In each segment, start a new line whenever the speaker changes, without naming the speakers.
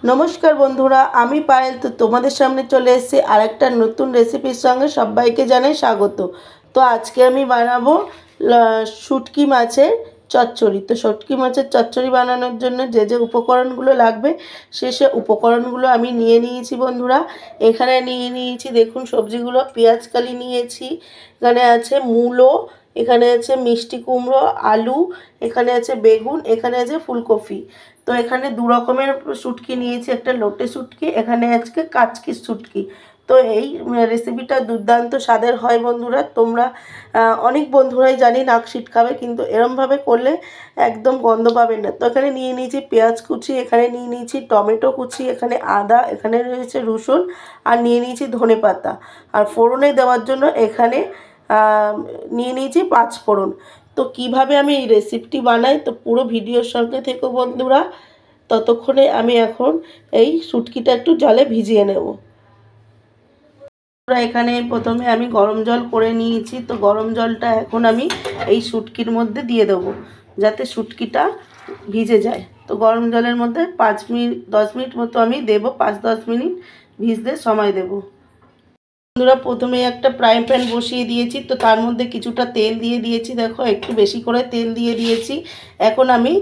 नमस्कार बंधुरा आमी पायल तो तुम्हारे सामने चले एसेছি আরেকটা নতুন রেসিপির সঙ্গে সবাইকে জানাই স্বাগত। তো আজকে আমি বানাবো শুটকি মাছের চচ্চড়ি। তো শুটকি মাছের চচ্চড়ি বানানোর জন্য যে যে উপকরণগুলো লাগবে সে উপকরণগুলো আমি নিয়ে নিয়েছি বন্ধুরা। এখানে নিয়ে নিয়েছি দেখুন সবজিগুলো, পেঁয়াজ কালি নিয়েছি, এখানে আছে মূলো, এখানে আছে মিষ্টি কুমড়ো, আলু, এখানে আছে বেগুন, এখানে আছে ফুলকপি। তো এখানে দু রকমের শুটকি নিয়েছি, একটা লোটে শুটকি, এখানে আজকে কাচকি শুটকি। তো এই রেসিপিটা দুর্দান্ত স্বাদের হয় বন্ধুরা। তোমরা অনেক বন্ধুরাই জানি নাক ছিটকাবে, কিন্তু এরমভাবে করলে একদম গন্ধ পাবেন না। তো এখানে নিয়ে নিয়েছি পেঁয়াজ কুচি, এখানে নিয়ে নিয়েছি টমেটো কুচি, এখানে আদা, এখানে রয়েছে রসুন, আর নিয়ে নিয়েছি ধনে পাতা। আর ফোড়নে দেওয়ার জন্য এখানে নিয়ে নিয়েছি 5 ফোড়ন। তো কিভাবে আমি এই রেসিপিটি বানাই তো পুরো ভিডিওর সঙ্গে থেকো বন্ধুরা। ততক্ষণে আমি এখন এই শুটকিটা একটু জলে ভিজিয়ে নেব। এখানে প্রথমে আমি গরম জল করে নিয়েছি। তো গরম জলটা এখন আমি এই শুটকির মধ্যে দিয়ে দেবো যাতে শুটকিটা ভিজে যায়। তো গরম জলের মধ্যে 5 মিনিট 10 মিনিট মতো আমি দেবো, 5-10 মিনিট ভিজতে সময় দেবো। বন্ধুরা প্রথমে একটা ফ্রাই প্যান বসিয়ে দিয়েছি, তো তার মধ্যে কিছুটা তেল দিয়ে দিয়েছি, দেখো একটু বেশি করে তেল দিয়ে দিয়েছি। এখন আমি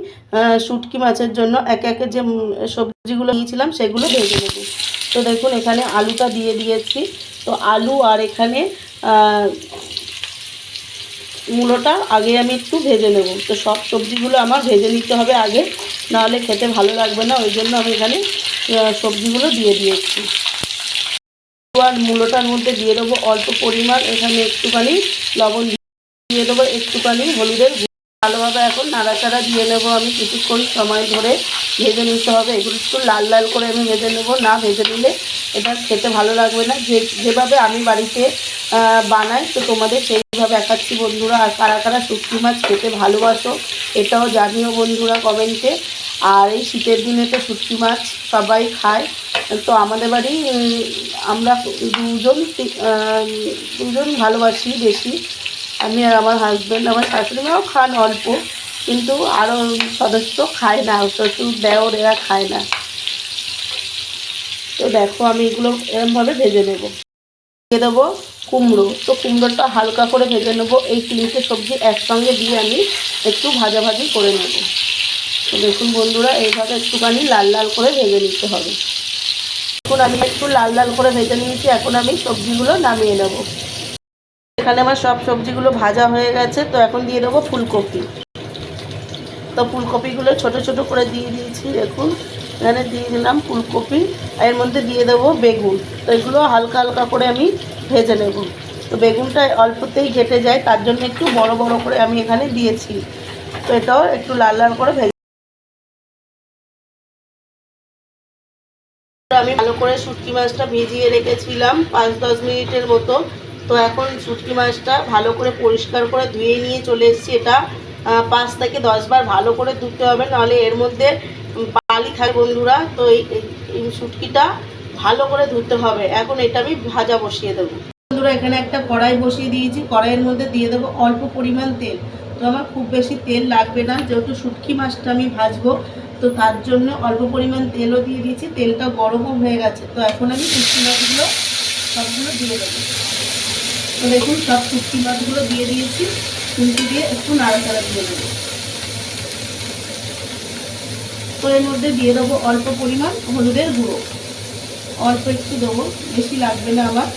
শুটকি মাছের জন্য একে একে যে সবজিগুলো নিয়েছিলাম সেগুলো ভেজে নেব। তো দেখুন এখানে আলুটা দিয়ে দিয়েছি। তো আলু আর এখানে মূলোটা আগে আমি একটু ভেজে নেব। তো সব সবজিগুলো আমার ভেজে নিতে হবে আগে, নাহলে খেতে ভালো লাগবে না, ওই জন্য আমি এখানে সবজিগুলো দিয়ে দিয়েছি। আর মূলোটার মধ্যে দিয়ে দেবো অল্প পরিমাণ এখানে একটুখানি লবণ, দিয়ে দেবো একটুখানি হলুদের গুঁড়ো। ভালোভাবে এখন নাড়াচাড়া দিয়ে নেবো আমি, কিছুক্ষণ সময় ধরে ভেজে নিতে হবে। এগুলো একটু লাল লাল করে আমি ভেজে নেব, না ভেজে নিলে এটা খেতে ভালো লাগবে না। যেভাবে আমি বাড়িতে বানাই তো তোমাদের সেইভাবে দেখাচ্ছি বন্ধুরা। আর কারা কারা শুটকি মাছ খেতে ভালোবাসো এটাও জানিও বন্ধুরা কমেন্টে। আর এই শীতের দিনে তো শুটকি মাছ সবাই খায়। তো আমাদের বাড়ি আমরা দুজন ভালোবাসি বেশি, আমি আর আমার হাজব্যান্ড। আমার শাশুড়ি মাও খান অল্প, কিন্তু আরও সদস্য খায় না, শ্বশুর দেওর এরা খায় না। তো দেখো আমি এগুলো এরমভাবে ভেজে নেব। দিয়ে দেবো কুমড়ো। তো কুমড়োটা হালকা করে ভেজে নেবো। এই 3টে সবজি একসঙ্গে দিয়ে আমি একটু ভাজাভাজি করে নেব। তো দেখুন বন্ধুরা এইভাবে একটুখানি লাল লাল করে ভেজে নিতে হবে। এখন আমি একটু লাল লাল করে ভেজে নিয়েছি, এখন আমি সবজিগুলো নামিয়ে নেব। এখানে আমার সব সবজিগুলো ভাজা হয়ে গেছে। তো এখন দিয়ে দেবো ফুলকপি। তো ফুলকপিগুলো ছোট ছোট করে দিয়ে দিয়েছি, দেখুন এখানে দিয়ে দিলাম ফুলকপি। এর মধ্যে দিয়ে দেবো বেগুন। তো এগুলো হালকা হালকা করে আমি ভেজে নেব। তো বেগুনটা অল্পতেই ঘেটে যায়, তার জন্য একটু বড় বড় করে আমি এখানে দিয়েছি। তো এটাও একটু লাল লাল করে ভেজে আমি ভালো করে শুটকি মাছটা ভিজিয়ে রেখেছিলাম 5-10 মিনিটের মতো। তো এখন শুটকি মাছটা ভালো করে পরিষ্কার করে ধুয়ে নিয়ে চলে এসেছি। এটা 5 থেকে 10 বার ভালো করে ধুতে হবে, নাহলে এর মধ্যে বালি থাকে বন্ধুরা। তো এই শুটকিটা ভালো করে ধুতে হবে। এখন এটা আমি ভাজা বসিয়ে দেবো বন্ধুরা। এখানে একটা কড়াই বসিয়ে দিয়েছি, কড়াইয়ের মধ্যে দিয়ে দেবো অল্প পরিমাণ তেল। তো আমার খুব বেশি তেল লাগবে না, যেহেতু শুটকি মাছটা আমি ভাজবো, তো তার জন্য অল্প পরিমাণ তেলও দিয়ে দিয়েছি। তেলটা গরমও হয়ে গেছে। তো এখন আমি শুটকি মাছগুলো সবগুলো দিয়ে দেবো। তো দেখুন সব শুটকি মাছগুলো দিয়ে দিয়েছি, খুন্তি দিয়ে একটু নাড়াচাড়া দিয়ে দেবো। তো এর মধ্যে দিয়ে দেবো অল্প পরিমাণ হলুদের গুঁড়ো, অল্প একটু দেবো, বেশি লাগবে না আমার,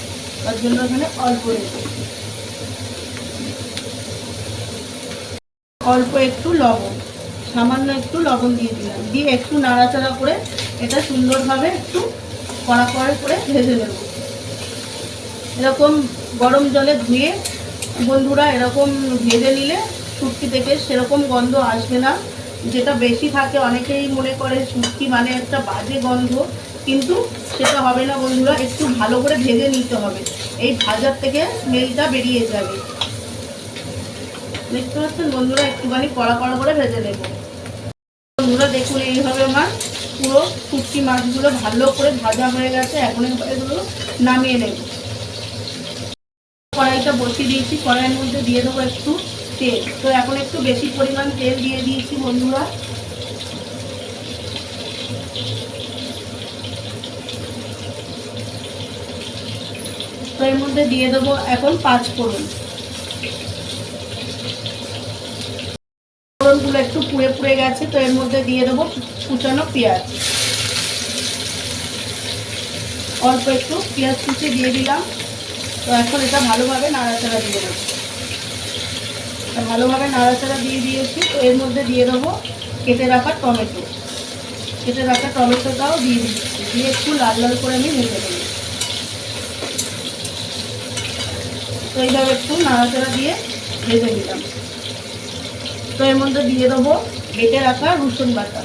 তার জন্য এখানে অল্প দেবো। অল্প একটু লবণ, সামান্য একটু লবণ দিয়ে দিলাম, দিয়ে একটু নাড়াচাড়া করে এটা সুন্দরভাবে একটু কড়া করে ভেজে নেব। এরকম গরম জলে ধুয়ে বন্ধুরা এরকম ভেজে নিলে শুটকি থেকে সেরকম গন্ধ আসবে না। যেটা বেশি থাকে, অনেকেই মনে করে শুটকি মানে একটা বাজে গন্ধ, কিন্তু সেটা হবে না বন্ধুরা। একটু ভালো করে ভেজে নিতে হবে, এই ভাজার থেকে স্মেলটা বেরিয়ে যাবে। দেখতে পাচ্ছেন বন্ধুরা, একটুখানি কড়া করে ভেজে নেব বন্ধুরা। দেখুন এইভাবে আমার পুরো শুটকি মাছগুলো ভালো করে ভাজা হয়ে গেছে। এখন এগুলো নামিয়ে নেব। কড়াইটা বসিয়ে দিয়েছি, কড়াইয়ের মধ্যে দিয়ে দেবো একটু তেল। তো এখন একটু বেশি পরিমাণ তেল দিয়ে দিয়েছি বন্ধুরা। তো এর মধ্যে দিয়ে দেবো এখন 5 ফোড়ন। ফোড়নগুলো একটু পুড়ে পুড়ে গেছে, তো এর মধ্যে দিয়ে দেবো কুচানো পেঁয়াজ। অল্প একটু পেঁয়াজ কুচি দিয়ে দিলাম। তো এখন এটা ভালোভাবে নাড়াচাড়া দিয়ে দেবো। ভালোভাবে নাড়াচাড়া দিয়ে দিয়েছি। তো এর মধ্যে দিয়ে দেবো কেটে রাখা টমেটো। কেটে রাখা টমেটোটাও দিয়ে দিচ্ছি, দিয়ে একটু লাল লাল করে আমি ভেজে দেবো। তো এইভাবে একটু নাড়াচাড়া দিয়ে ভেজে দিলাম। তো এর মধ্যে দিয়ে দেবো বেটে রাখা রসুন বাটা।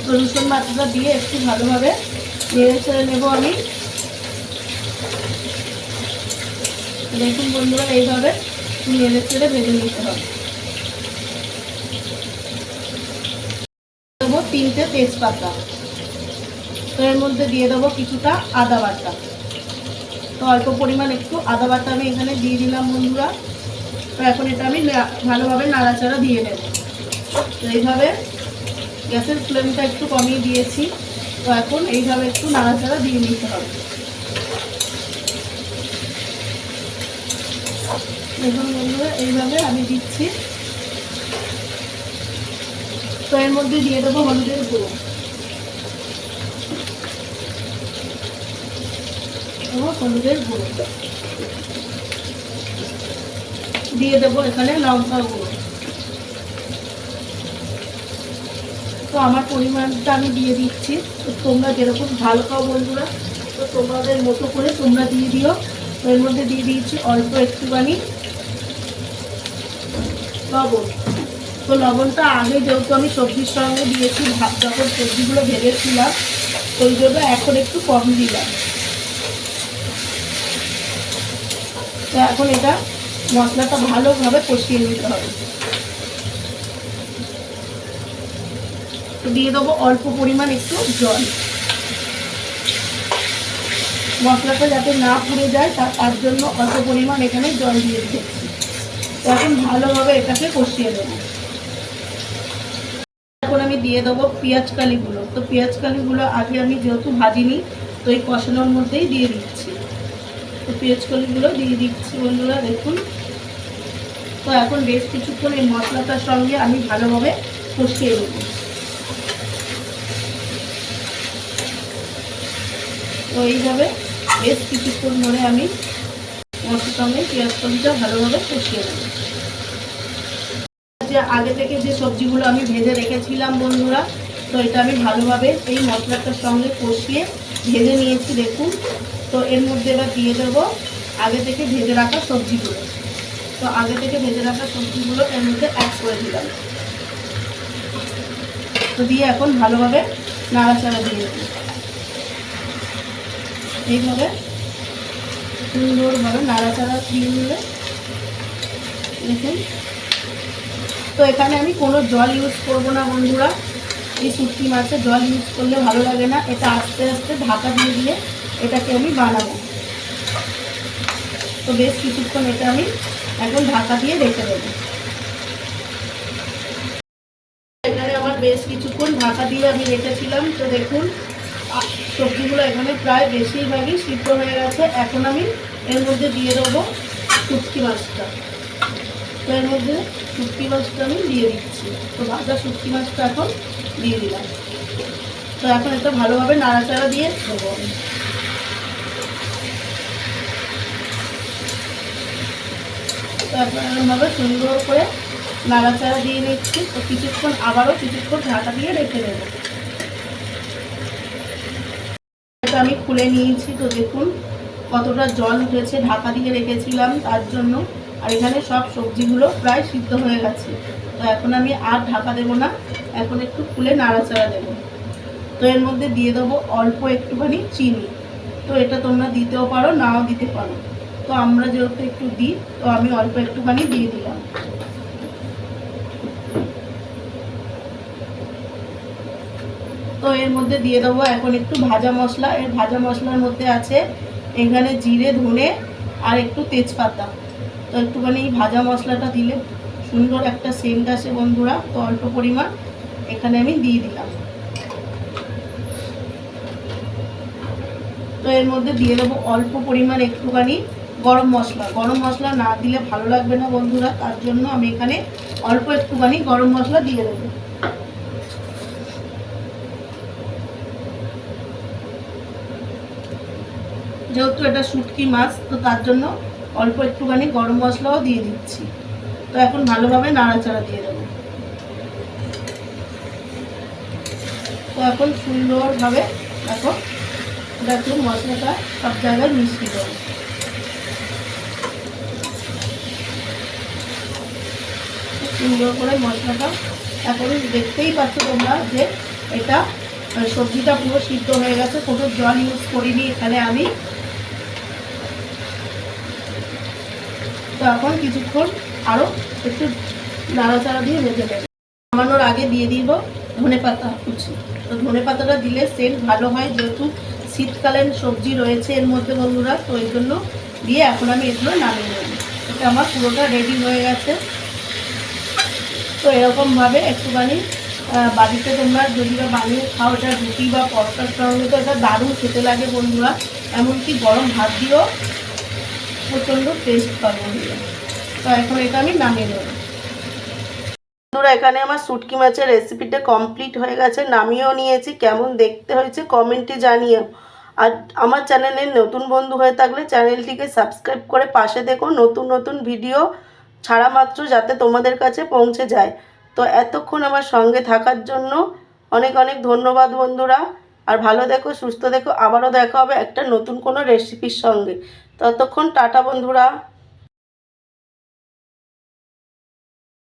তো রসুন বাটাটা দিয়ে একটু ভালোভাবে নেড়ে ছেড়ে নেবো আমি। দেখুন বন্ধুরা, এইভাবে নেড়ে ছেড়ে ভেজে নিতে হবে। দেবো 3টে তেজপাতা। তো এর মধ্যে দিয়ে দেবো কিছুটা আদা বাটা। তো অল্প পরিমাণ একটু আদা বাটা আমি এখানে দিয়ে দিলাম বন্ধুরা। তো এখন এটা আমি ভালোভাবে নাড়াচাড়া দিয়ে নেব। তো এইভাবে গ্যাসের ফ্লেমটা একটু কমিয়ে দিয়েছি। তো এখন এইভাবে একটু নাড়াচাড়া দিয়ে নিতে হবে। দেখুন বন্ধুরা, এইভাবে আমি দিচ্ছি। তো এর মধ্যে দিয়ে দেবো হলুদের গুঁড়ো। হলুদের গুঁড়ো দিয়ে দেবো এখানে লঙ্কার গুঁড়ো। তো আমার পরিমাণটা আমি দিয়ে দিচ্ছি। তো তোমরা যেরকম ঝাল খাও বন্ধুরা, তো তোমাদের মতো করে তোমরা দিয়ে দিও। তো এর মধ্যে দিয়ে দিয়েছি অল্প একটুখানি লবণ। তো লবণটা আগে যেহেতু আমি সবজির সঙ্গে দিয়েছি, যখন সবজিগুলো ভেজেছিলাম, ওই জন্য এখন একটু কম দিলাম। তো এখন এটা মশলাটা ভালোভাবে কষিয়ে নিতে হবে। তো দিয়ে দেবো অল্প পরিমাণ একটু জল। মশলাটা যাতে না পুড়ে যায় তার জন্য অল্প পরিমাণ এখানে জল দিয়ে দিচ্ছি। তো এখন ভালোভাবে এটাকে কষিয়ে দেবো। এখন আমি দিয়ে দেবো পেঁয়াজ কালিগুলো। তো পেঁয়াজ কালিগুলো আগে আমি যেহেতু ভাজিনি, তো এই কষানোর মধ্যেই দিয়ে দিচ্ছি। তো পেঁয়াজ কালিগুলো দিয়ে দিচ্ছি বন্ধুরা, দেখুন। তো এখন বেশ কিছুক্ষণ এই মশলাটার সঙ্গে আমি ভালোভাবে কষিয়ে দেবো। তো এইভাবে বেশ কিছুক্ষণ ধরে আমি মশলার সঙ্গে পেঁয়াজ কালিটা ভালোভাবে কষিয়ে দেবো। যে আগে থেকে যে সবজিগুলো আমি ভেজে রেখেছিলাম বন্ধুরা, তো এটা আমি ভালোভাবে এই মশলাটার সঙ্গে কষিয়ে ভেজে নিয়েছি, দেখুন। তো এর মধ্যে এবার দিয়ে দেবো আগে থেকে ভেজে রাখা সবজিগুলো। তো আগে থেকে ভেজে রাখা সবজিগুলো এর মধ্যে অ্যাড করে দিলাম। তো দিয়ে এখন ভালোভাবে নাড়াচাড়া দিয়ে দেবো। এইভাবে সুন্দরভাবে নাড়াচাড়া দিয়ে নিলে দেখুন। তো এখানে আমি কোনো জল ইউজ করব না বন্ধুরা। এই শুটকি মাছে জল ইউজ করলে ভালো লাগে না। এটা আস্তে আস্তে ঢাকা দিয়ে দিয়ে এটাকে আমি বানাবো। তো বেশ কিছুক্ষণ এটা আমি এখন ঢাকা দিয়ে রেখে দেবো। এখানে আমার বেশ কিছুক্ষণ ঢাকা দিয়ে আমি রেখেছিলাম। তো দেখুন সবজিগুলো এখানে প্রায় বেশিরভাগই সিদ্ধ হয়ে গেছে। এখন আমি এর মধ্যে দিয়ে দেবো শুটকি মাছটা। তো এর মধ্যে শুটকি মাছটা আমি দিয়ে দিচ্ছি। তো ভাজা শুটকি মাছটা এখন দিয়ে দিলাম। তো এখন এটা ভালোভাবে নাড়াচাড়া দিয়ে দেবো আমি। তো এখন এরকমভাবে সুন্দর করে নাড়াচাড়া দিয়ে নিচ্ছি। তো কিছুক্ষণ আবারও কিছুক্ষণ ঢাকা দিয়ে রেখে দেবো। এটা আমি খুলে নিয়েছি। তো দেখুন কতটা জল উঠেছে, ঢাকা দিয়ে রেখেছিলাম তার জন্য। আর এখানে সব সবজিগুলো প্রায় সিদ্ধ হয়ে গেছে। তো এখন আমি আর ঢাকা দেবো না, এখন একটু খুলে নাড়াচাড়া দেবো। তো এর মধ্যে দিয়ে দেবো অল্প একটুখানি চিনি। তো এটা তোমরা দিতেও পারো, নাও দিতে পারো। তো আমরা যেহেতু একটু দিই, তো আমি অল্প একটুখানি দিয়ে দিলাম। তো এর মধ্যে দিয়ে দেবো এখন একটু ভাজা মশলা। এর ভাজা মশলার মধ্যে আছে এখানে জিরে, ধনে আর একটু তেজপাতা। তো একটুখানি এই ভাজা মশলাটা দিলে সুন্দর একটা সেন্ট আসে বন্ধুরা। তো অল্প পরিমাণ এখানে আমি দিয়ে দিলাম। তো এর মধ্যে দিয়ে দেবো অল্প পরিমাণ একটুখানি গরম মশলা। গরম মশলা না দিলে ভালো লাগবে না বন্ধুরা, তার জন্য আমি এখানে অল্প একটুখানি গরম মশলা দিয়ে দেবো। যেহেতু এটা শুটকি মাছ, তো তার জন্য অল্প একটুখানি গরম মশলাও দিয়ে দিচ্ছি। তো এখন ভালোভাবে নাড়াচাড়া দিয়ে দেবো। তো এখন সুন্দরভাবে দেখো এটা একটু মশলাটা সব জায়গায় মিশিয়ে দেবো। সুন্দর করে মশলাটা এখন দেখতেই পাচ্ছ তোমরা যে এটা সবজিটা পুরো সিদ্ধ হয়ে গেছে, কোনো জল ইউজ করিনি এখানে আমি। তো এখন কিছুক্ষণ আরও একটু নাড়াচাড়া দিয়ে ভেজে নেব। নামানোর আগে দিয়ে দিব ধনেপাতা কুচি। তো ধনেপাতাটা দিলে সেন্ট ভালো হয়, যেহেতু শীতকালীন সবজি রয়েছে এর মধ্যে বন্ধুরা, তো এই জন্য দিয়ে এখন আমি এগুলো নামিয়ে নেব। এটা আমার পুরোটা রেডি হয়ে গেছে। তো এরকমভাবে একটুখানি বাড়িতে তোমরা যদি বা বানিয়ে খাও, এটা রুটি বা পরোটার সঙ্গে তো এটা দারুণ খেতে লাগে বন্ধুরা। এমনকি গরম ভাত দিয়েও প্রচণ্ড টেস্ট পাবো বন্ধুরা। তো এখন এটা আমি নামিয়ে নেব বন্ধুরা। এখানে আমার শুটকি মাছের রেসিপিটা কমপ্লিট হয়ে গেছে, নামিয়েও নিয়েছি। কেমন দেখতে হয়েছে কমেন্টে জানিও। আর আমার চ্যানেলে নতুন বন্ধু হয়ে থাকলে চ্যানেলটিকে সাবস্ক্রাইব করে পাশে দেখো, নতুন নতুন ভিডিও ছাড়া মাত্র যাতে তোমাদের কাছে পৌঁছে যায়। তো এতক্ষণ আমার সঙ্গে থাকার জন্য অনেক অনেক ধন্যবাদ বন্ধুরা। আর ভালো দেখো, সুস্থ দেখো। আবারও দেখা হবে একটা নতুন কোনো রেসিপির সঙ্গে। ততক্ষণ টাটা বন্ধুরা।